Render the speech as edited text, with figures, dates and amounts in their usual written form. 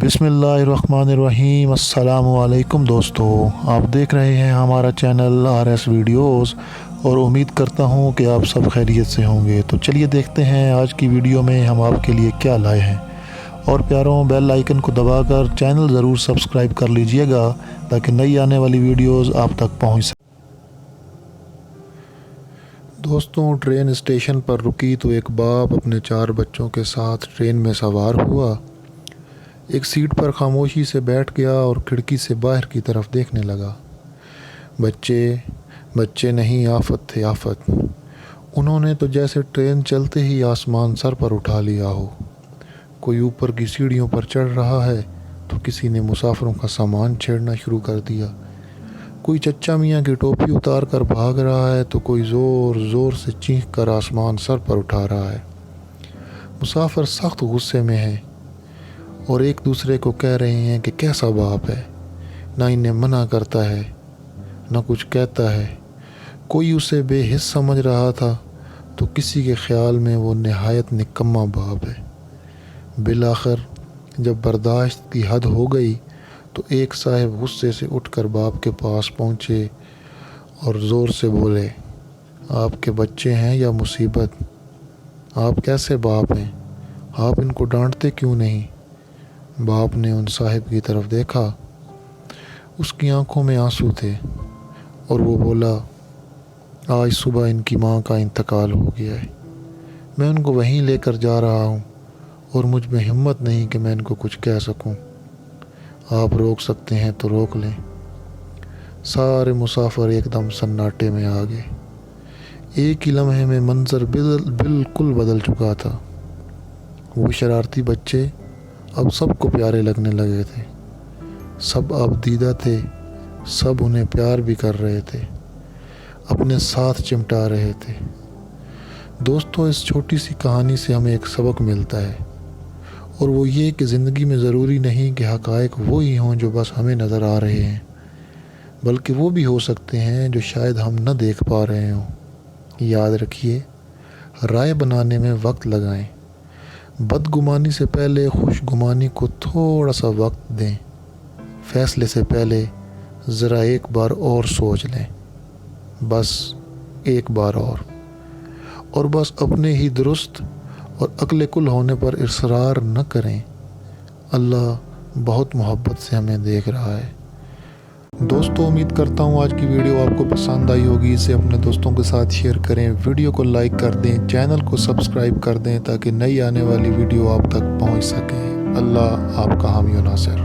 बिस्मिल्लाहिर्रहमानिर्रहीम। अस्सलाम वालेकुम दोस्तों, आप देख रहे हैं हमारा चैनल RS वीडियोस और उम्मीद करता हूं कि आप सब खैरियत से होंगे। तो चलिए देखते हैं आज की वीडियो में हम आपके लिए क्या लाए हैं। और प्यारों, बेल आइकन को दबाकर चैनल ज़रूर सब्सक्राइब कर लीजिएगा ताकि नई आने वाली वीडियोस आप तक पहुंच सके। दोस्तों, ट्रेन स्टेशन पर रुकी तो एक बाप अपने 4 बच्चों के साथ ट्रेन में सवार हुआ। एक सीट पर खामोशी से बैठ गया और खिड़की से बाहर की तरफ देखने लगा। बच्चे बच्चे नहीं, आफत थे, आफत। उन्होंने तो जैसे ट्रेन चलते ही आसमान सर पर उठा लिया हो। कोई ऊपर की सीढ़ियों पर चढ़ रहा है तो किसी ने मुसाफिरों का सामान छेड़ना शुरू कर दिया। कोई चच्चा मियाँ की टोपी उतार कर भाग रहा है तो कोई ज़ोर ज़ोर से चीख कर आसमान सर पर उठा रहा है। मुसाफिर सख्त गुस्से में हैं और एक दूसरे को कह रहे हैं कि कैसा बाप है, ना इन्हें मना करता है ना कुछ कहता है। कोई उसे बेहिस समझ रहा था तो किसी के ख्याल में वो निहायत निकम्मा बाप है। बिलाखिर जब बर्दाश्त की हद हो गई तो एक साहब गुस्से से उठकर बाप के पास पहुँचे और ज़ोर से बोले, आपके बच्चे हैं या मुसीबत? आप कैसे बाप हैं? आप इनको डांटते क्यों नहीं? बाप ने उन साहिब की तरफ देखा। उसकी आंखों में आंसू थे और वो बोला, आज सुबह इनकी माँ का इंतकाल हो गया है। मैं उनको वहीं लेकर जा रहा हूँ और मुझ में हिम्मत नहीं कि मैं इनको कुछ कह सकूँ। आप रोक सकते हैं तो रोक लें। सारे मुसाफिर एकदम सन्नाटे में आ गए। एक ही लम्हे में मंजर बिल्कुल बदल चुका था। वो शरारती बच्चे अब सबको प्यारे लगने लगे थे। सब अब दीदा थे, सब उन्हें प्यार भी कर रहे थे, अपने साथ चिमटा रहे थे। दोस्तों, इस छोटी सी कहानी से हमें एक सबक मिलता है और वो ये कि ज़िंदगी में ज़रूरी नहीं कि हक़ाइक़ वो ही हों जो बस हमें नज़र आ रहे हैं, बल्कि वो भी हो सकते हैं जो शायद हम न देख पा रहे हों। याद रखिए, राय बनाने में वक्त लगाएं। बदगुमानी से पहले खुशगुमानी को थोड़ा सा वक्त दें। फैसले से पहले ज़रा एक बार और सोच लें, बस एक बार और बस अपने ही दुरुस्त और अक्ल कुल होने पर इसरार न करें। अल्लाह बहुत मोहब्बत से हमें देख रहा है। दोस्तों, उम्मीद करता हूँ आज की वीडियो आपको पसंद आई होगी। इसे अपने दोस्तों के साथ शेयर करें, वीडियो को लाइक कर दें, चैनल को सब्सक्राइब कर दें ताकि नई आने वाली वीडियो आप तक पहुँच सके। अल्लाह आपका हामी व नासिर।